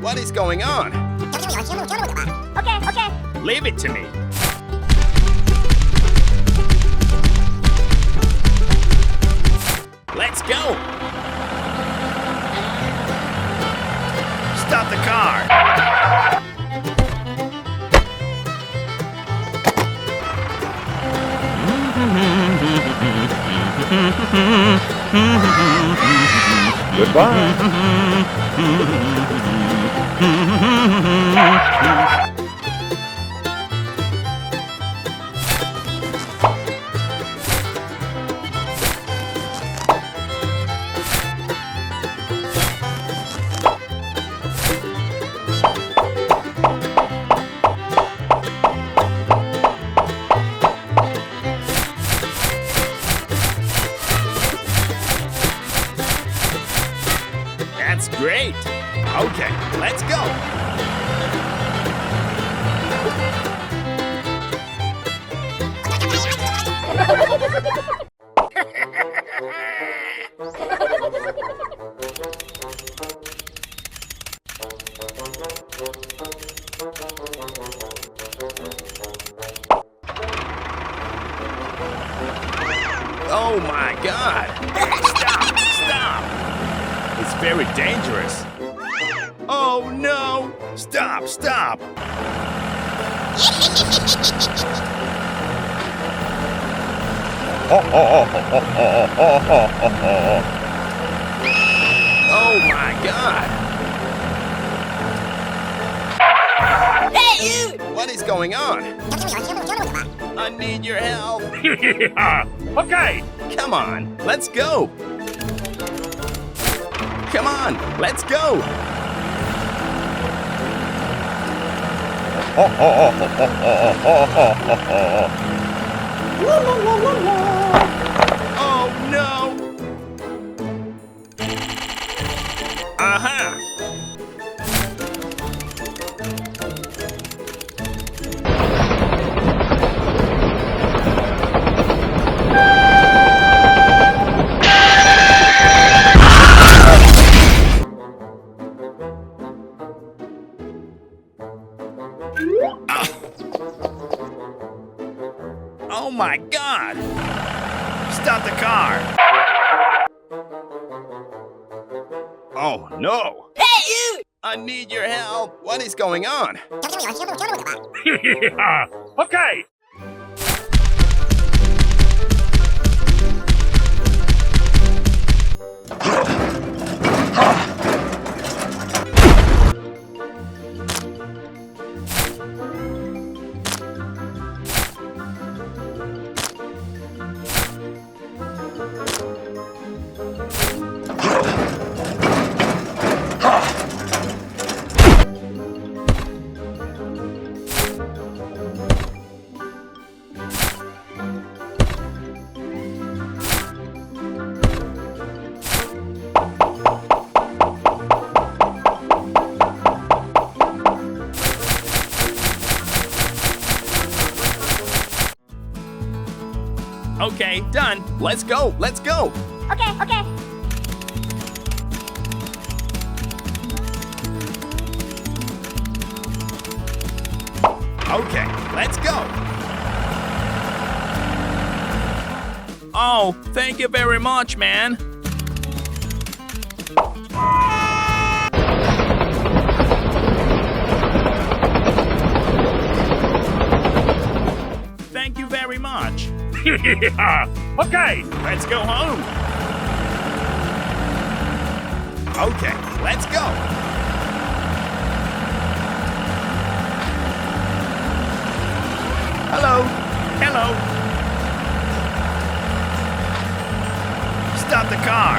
What is going on? Okay. Leave it to me. Let's go. Stop the car. Goodbye. That's great. Okay, let's go. Oh my God! Stop! It's very dangerous. Oh no! Stop! Oh my God! Hey, you! What is going on? I need your help. Okay. Come on, let's go. Come on, let's go. Oh no! Aha! Oh my God! Stop the car! Oh no! Hey, you! I need your help! What is going on? Okay. Okay, done. Let's go. Okay. Okay, let's go. Oh, thank you very much, man. Thank you very much. Okay. Let's go home. Okay, let's go. Hello. Stop the car.